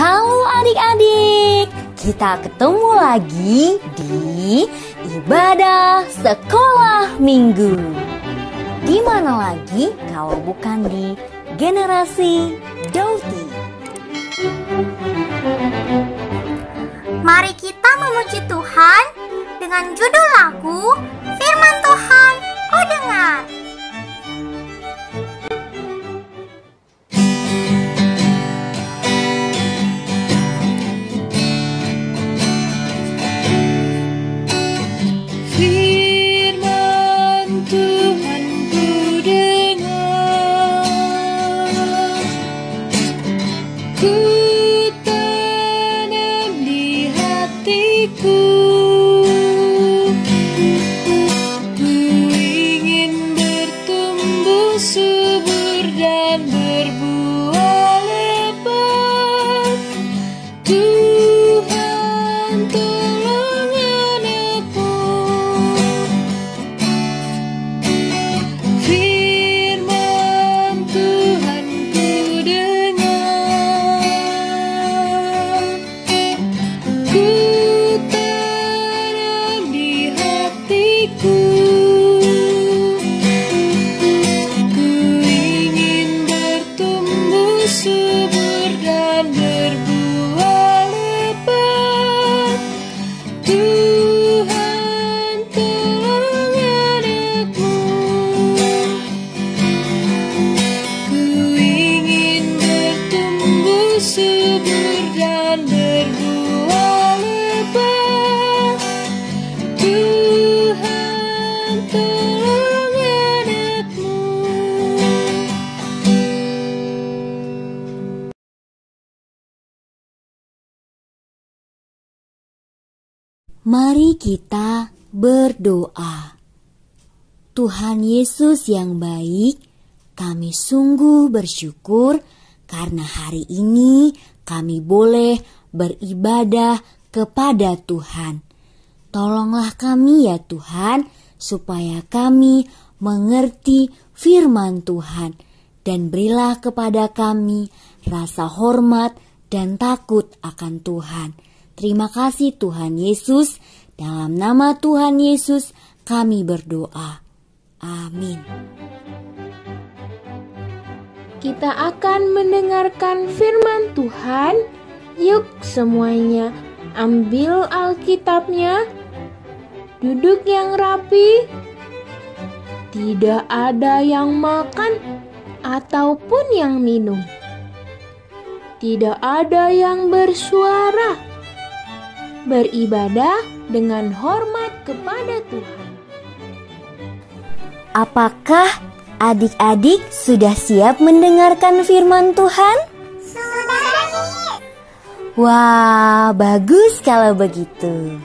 Halo adik-adik, kita ketemu lagi di ibadah sekolah minggu. Di mana lagi kalau bukan di Generasi Dauti. Mari kita memuji Tuhan dengan judul lagu Firman Tuhan, Oh Dengar. Mari kita berdoa. Tuhan Yesus yang baik, kami sungguh bersyukur karena hari ini kami boleh beribadah kepada Tuhan. Tolonglah kami ya Tuhan, supaya kami mengerti firman Tuhan, dan berilah kepada kami rasa hormat dan takut akan Tuhan. Terima kasih Tuhan Yesus, dalam nama Tuhan Yesus kami berdoa. Amin. Kita akan mendengarkan firman Tuhan. Yuk semuanya ambil Alkitabnya, duduk yang rapi. Tidak ada yang makan ataupun yang minum. Tidak ada yang bersuara. Beribadah dengan hormat kepada Tuhan. Apakah adik-adik sudah siap mendengarkan firman Tuhan? Sudah. Wah, bagus kalau begitu.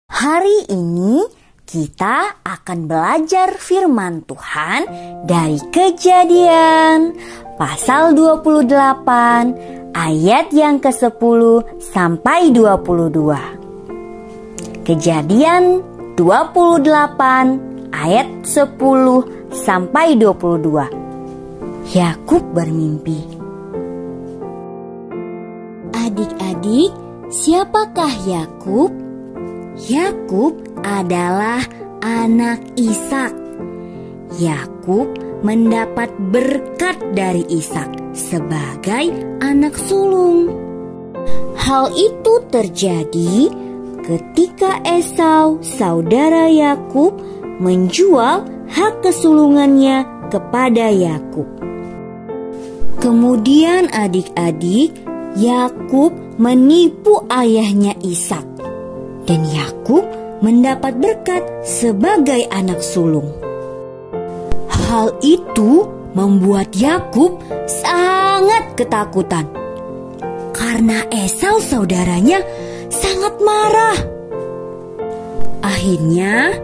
Hari ini kita akan belajar firman Tuhan dari Kejadian pasal 28 ayat yang ke-10 sampai 22. Kejadian 28 ayat 10 sampai 22. Yakub bermimpi. Adik-adik, siapakah Yakub? Yakub adalah anak Ishak. Yakub mendapat berkat dari Ishak sebagai anak sulung. Hal itu terjadi ketika Esau, saudara Yakub, menjual hak kesulungannya kepada Yakub. Kemudian adik-adik, Yakub menipu ayahnya Ishak, dan Yakub mendapat berkat sebagai anak sulung. Hal itu membuat Yakub sangat ketakutan karena Esau saudaranya sangat marah. Akhirnya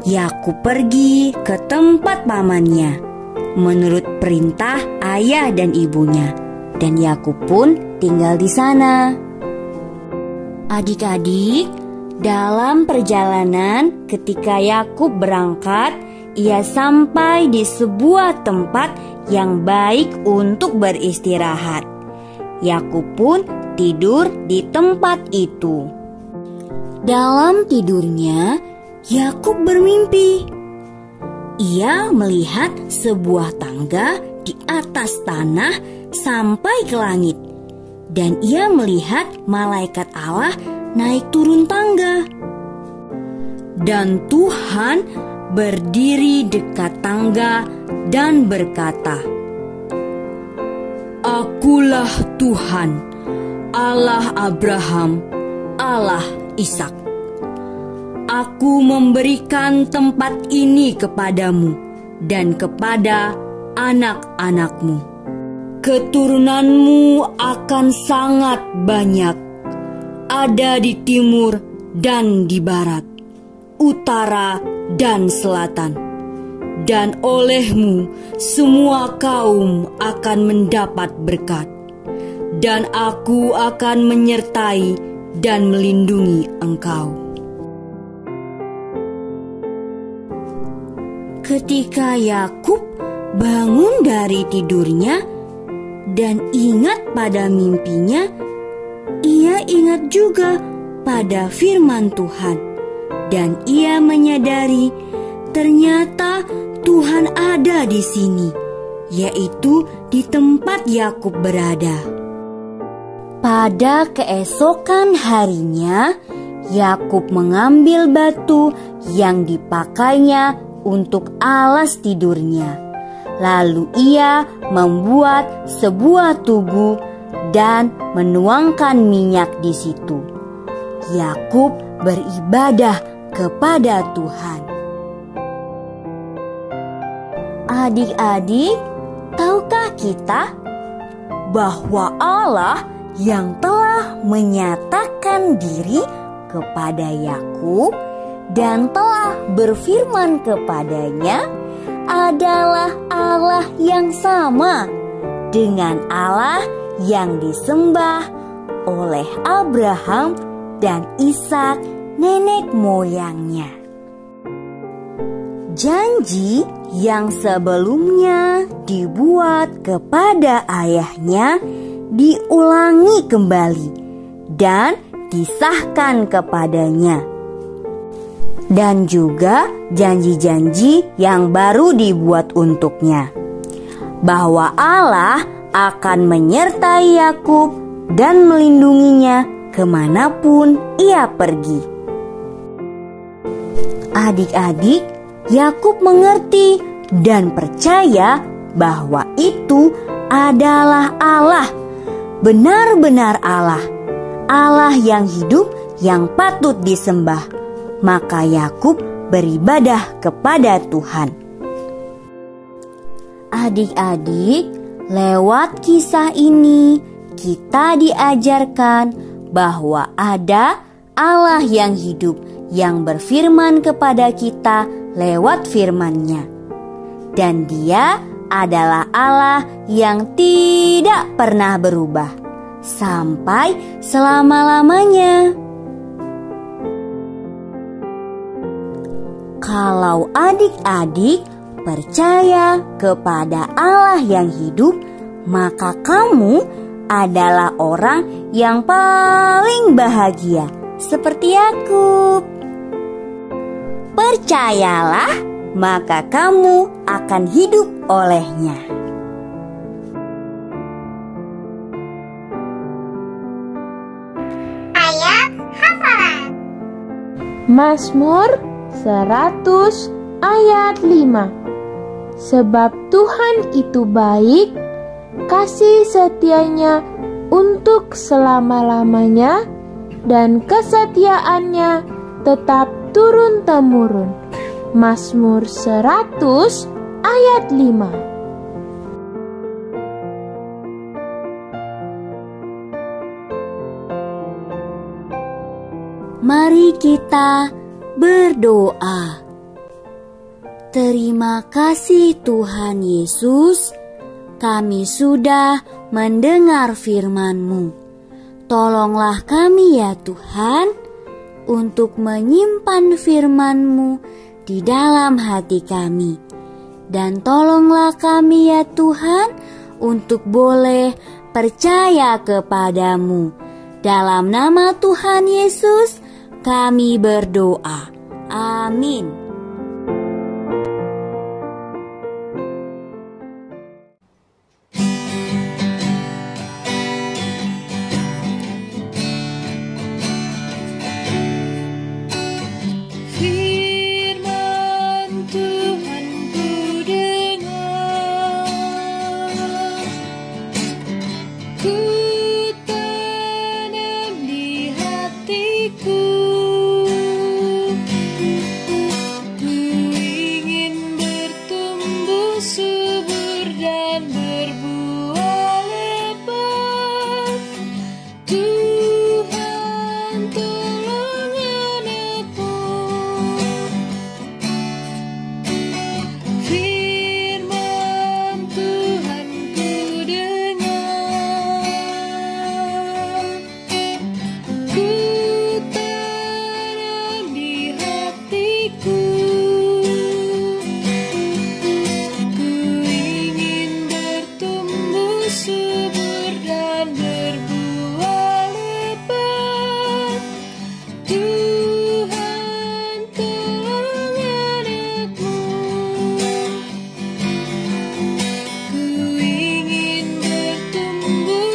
Yakub pergi ke tempat pamannya menurut perintah ayah dan ibunya, dan Yakub pun tinggal di sana. Adik-adik, dalam perjalanan ketika Yakub berangkat, ia sampai di sebuah tempat yang baik untuk beristirahat. Yakub pun tidur di tempat itu. Dalam tidurnya, Yakub bermimpi. Ia melihat sebuah tangga di atas tanah sampai ke langit, dan ia melihat malaikat Allah naik turun tangga. Dan Tuhan berdiri dekat tangga dan berkata, "Akulah Tuhan, Allah Abraham, Allah Ishak. Aku memberikan tempat ini kepadamu dan kepada anak-anakmu. Keturunanmu akan sangat banyak, ada di timur dan di barat, utara dan selatan. Dan olehmu semua kaum akan mendapat berkat, dan aku akan menyertai dan melindungi engkau." Ketika Yakub bangun dari tidurnya dan ingat pada mimpinya, ia ingat juga pada firman Tuhan, dan ia menyadari ternyata Tuhan ada di sini, yaitu di tempat Yakub berada. Pada keesokan harinya, Yakub mengambil batu yang dipakainya untuk alas tidurnya. Lalu ia membuat sebuah tugu dan menuangkan minyak di situ. Yakub beribadah kepada Tuhan. Adik-adik, tahukah kita bahwa Allah yang telah menyatakan diri kepada Yakub dan telah berfirman kepadanya adalah Allah yang sama dengan Allah yang disembah oleh Abraham dan Ishak nenek moyangnya. Janji yang sebelumnya dibuat kepada ayahnya diulangi kembali dan disahkan kepadanya. Dan juga janji-janji yang baru dibuat untuknya, bahwa Allah akan menyertai Yakub dan melindunginya kemanapun ia pergi. Adik-adik, Yakub mengerti dan percaya bahwa itu adalah Allah, benar-benar Allah, Allah yang hidup yang patut disembah. Maka Yakub beribadah kepada Tuhan. Adik-adik, lewat kisah ini kita diajarkan bahwa ada Allah yang hidup yang berfirman kepada kita lewat firman-Nya. Dan Dia adalah Allah yang tidak pernah berubah sampai selama-lamanya. Kalau adik-adik percaya kepada Allah yang hidup, maka kamu adalah orang yang paling bahagia, seperti Yakub. Percayalah, maka kamu akan hidup olehnya. Ayat hafalan. Mazmur 100 ayat 5. Sebab Tuhan itu baik, kasih setianya untuk selama-lamanya, dan kesetiaannya tetap turun-temurun. Mazmur 100 ayat 5. Mari kita berdoa. Terima kasih Tuhan Yesus, kami sudah mendengar firman-Mu. Tolonglah kami ya Tuhan, untuk menyimpan firman-Mu di dalam hati kami. Dan tolonglah kami ya Tuhan, untuk boleh percaya kepadamu. Dalam nama Tuhan Yesus, kami berdoa. Amin.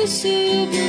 Subur